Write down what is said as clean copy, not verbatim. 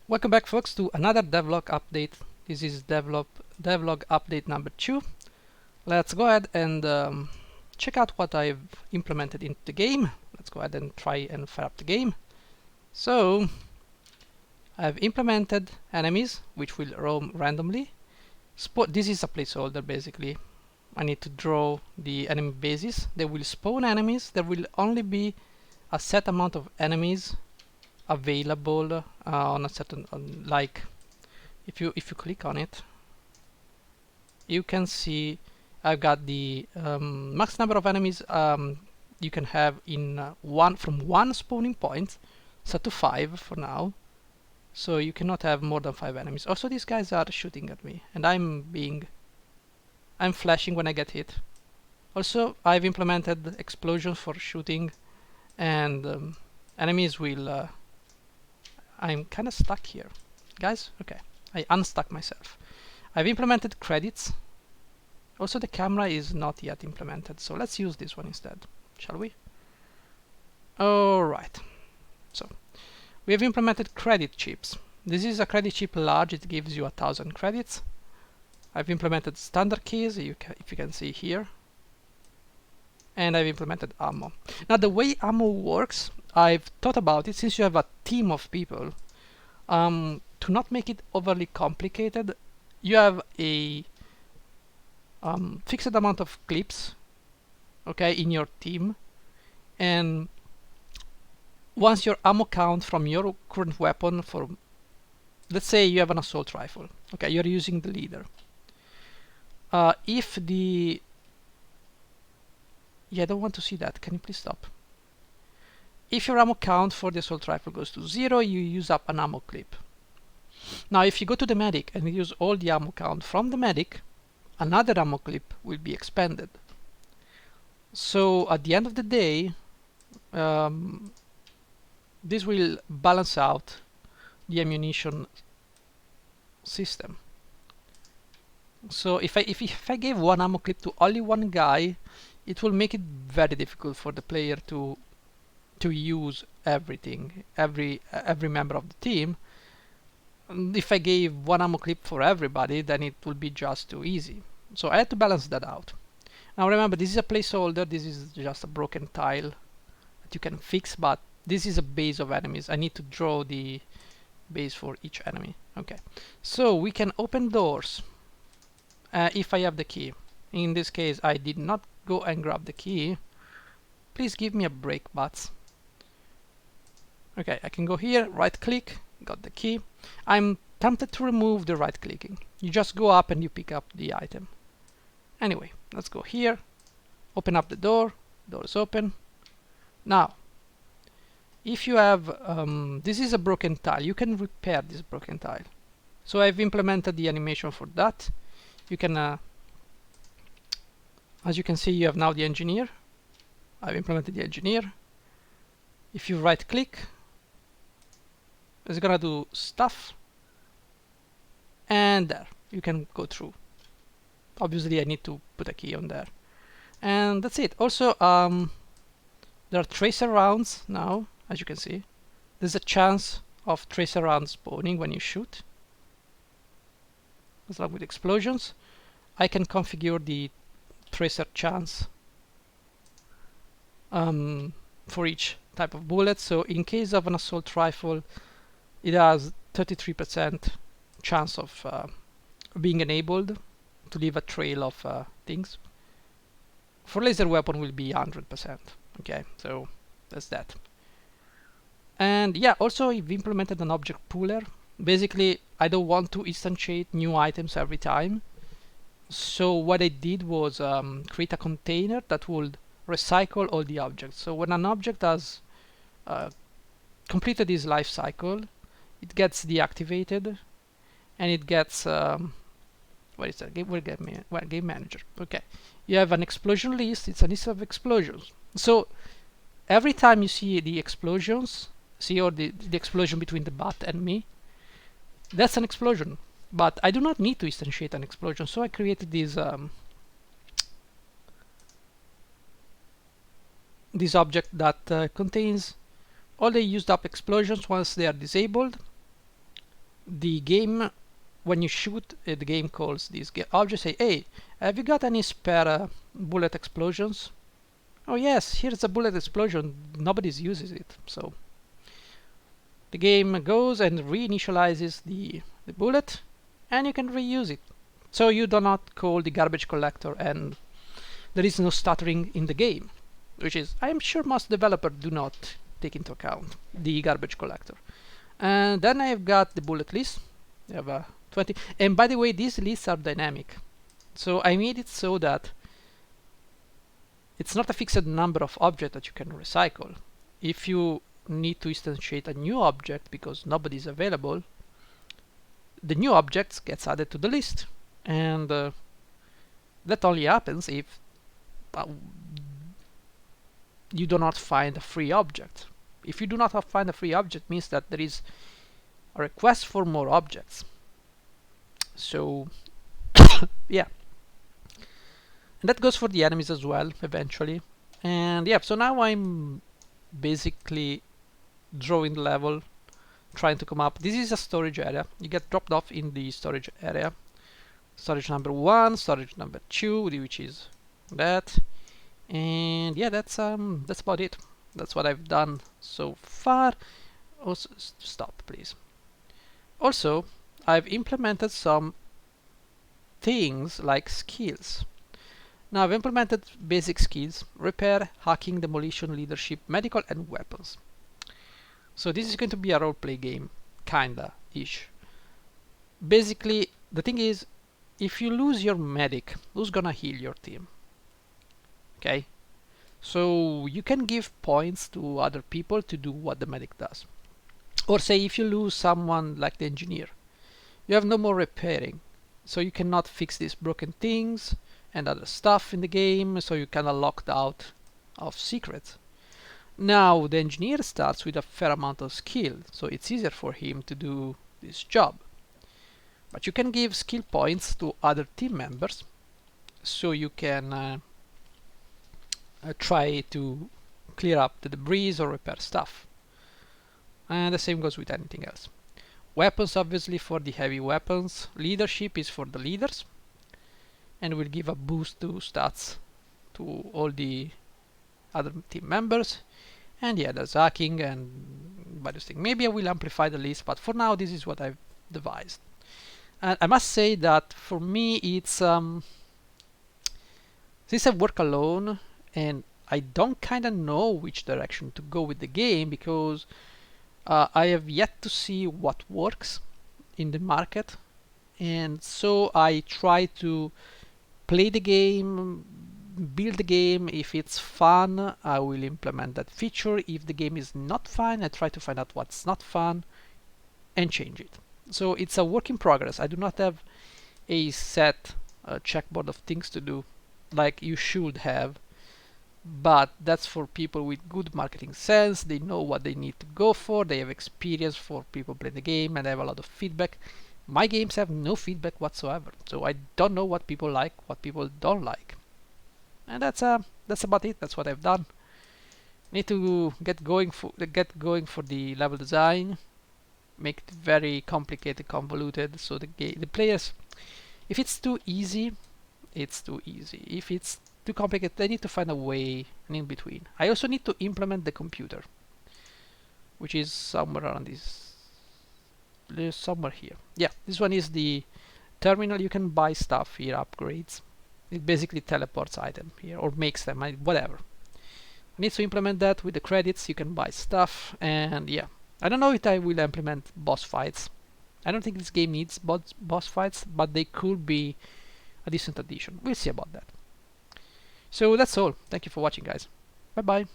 Welcome back, folks, to another devlog update. This is devlog update number 2. Let's go ahead and check out what I've implemented into the game. Let's go ahead and try and fire up the game. So I've implemented enemies which will roam randomly. This is a placeholder basically. I need to draw the enemy bases. They will spawn enemies. There will only be a set amount of enemies available on a certain like if you click on it, you can see I've got the max number of enemies you can have in from one spawning point, set to 5 for now, so you cannot have more than 5 enemies. Also, these guys are shooting at me and I'm flashing when I get hit. Also, I've implemented explosions for shooting, and enemies will I'm kind of stuck here, guys. Okay, I unstuck myself. I've implemented credits. Also, the camera is not yet implemented, so let's use this one instead, shall we? Alright, so we have implemented credit chips. This is a credit chip large, it gives you 1000 credits. I've implemented standard keys, if you can see here. And I've implemented ammo. Now, the way ammo works, I've thought about it, since you have a team of people, to not make it overly complicated, you have a fixed amount of clips, okay, in your team, and once your ammo count from your current weapon, for let's say you have an assault rifle, okay, you're using the leader. If the I don't want to see that. Can you please stop? If your ammo count for the assault rifle goes to 0, you use up an ammo clip. Now, if you go to the medic and use all the ammo count from the medic, another ammo clip will be expended. So at the end of the day, this will balance out the ammunition system. So if I gave one ammo clip to only one guy, it will make it very difficult for the player to use everything, every member of the team. And if I gave one ammo clip for everybody, then it would be just too easy. So I had to balance that out. Now remember, this is a placeholder, this is just a broken tile that you can fix, but this is a base of enemies. I need to draw the base for each enemy. Okay, so we can open doors if I have the key. In this case, I did not go and grab the key. Please give me a break, bots. Okay, I can go here, right click, got the key. I'm tempted to remove the right clicking. You just go up and you pick up the item. Anyway, let's go here, open up the door, door is open. Now, if you have, this is a broken tile, you can repair this broken tile. So I've implemented the animation for that. You can as you can see, you have now the engineer. I've implemented the engineer. If you right click, it's gonna do stuff, and there you can go through. Obviously I need to put a key on there, and that's it. Also, there are tracer rounds now. As you can see, there's a chance of tracer rounds spawning when you shoot, as long with explosions. I can configure the tracer chance for each type of bullet. So in case of an assault rifle, it has 33% chance of being enabled to leave a trail of things. For laser weapon will be 100%. Okay, so that's that. And yeah, also we've implemented an object pooler. Basically, I don't want to instantiate new items every time. So what I did was create a container that would recycle all the objects. So when an object has completed its life cycle, it gets deactivated, and it gets what is that? Game manager. Okay, you have an explosion list. It's a list of explosions. So every time you see the explosions, or the explosion between the bot and me, that's an explosion. But I do not need to instantiate an explosion, so I created this object that contains all the used up explosions once they are disabled, the game, when you shoot, the game calls this object, say, hey, have you got any spare bullet explosions? Oh yes, here's a bullet explosion, nobody uses it. So the game goes and reinitializes the bullet, and you can reuse it. So you do not call the garbage collector and there is no stuttering in the game, which is, I'm sure most developers do not take into account the garbage collector. And then I've got the bullet list. I have 20. And by the way, these lists are dynamic. So I made it so that it's not a fixed number of objects that you can recycle. If you need to instantiate a new object because nobody is available, the new object gets added to the list. And that only happens if you do not find a free object. If you do not find a free object, it means that there is a request for more objects. So yeah, and that goes for the enemies as well eventually. And yeah, so now I'm basically drawing the level, trying to come up. This is a storage area. You get dropped off in the storage area. Storage number 1, storage number 2, which is that. And yeah, that's about it. That's what I've done so far. Also, stop please. Also, I've implemented some things like skills. Now I've implemented basic skills: repair, hacking, demolition, leadership, medical, and weapons. So this is going to be a roleplay game, kinda-ish. Basically, the thing is, if you lose your medic, who's gonna heal your team? Okay? So you can give points to other people to do what the medic does. Or say if you lose someone like the engineer, you have no more repairing. So you cannot fix these broken things and other stuff in the game, so you're kinda locked out of secrets. Now the engineer starts with a fair amount of skill, so it's easier for him to do this job. But you can give skill points to other team members, so you can try to clear up the debris or repair stuff. And the same goes with anything else. Weapons, obviously, for the heavy weapons. Leadership is for the leaders, and will give a boost to stats to all the other team members. And yeah, there's hacking and various things. Maybe I will amplify the list, but for now this is what I've devised. And I must say that for me it's since I work alone and I don't kinda know which direction to go with the game, because I have yet to see what works in the market, and so I try to play the game, build the game. If it's fun, I will implement that feature. If the game is not fun, I try to find out what's not fun and change it. So it's a work in progress. I do not have a set checkboard of things to do like you should have, but that's for people with good marketing sense. They know what they need to go for, they have experience for people playing the game, and they have a lot of feedback. My games have no feedback whatsoever, so I don't know what people like, what people don't like. And that's about it. That's what I've done. Need to get going for the level design, make it very complicated, convoluted, so the players, if it's too easy, it's too easy. If it's too complicated, they need to find a way, an in between. I also need to implement the computer, which is somewhere around this, somewhere here. Yeah, this one is the terminal. You can buy stuff here, upgrades. It basically teleports items here or makes them, whatever. I need to implement that with the credits. You can buy stuff, and yeah, I don't know if I will implement boss fights. I don't think this game needs boss fights, but they could be a decent addition. We'll see about that. So that's all. Thank you for watching, guys. Bye bye.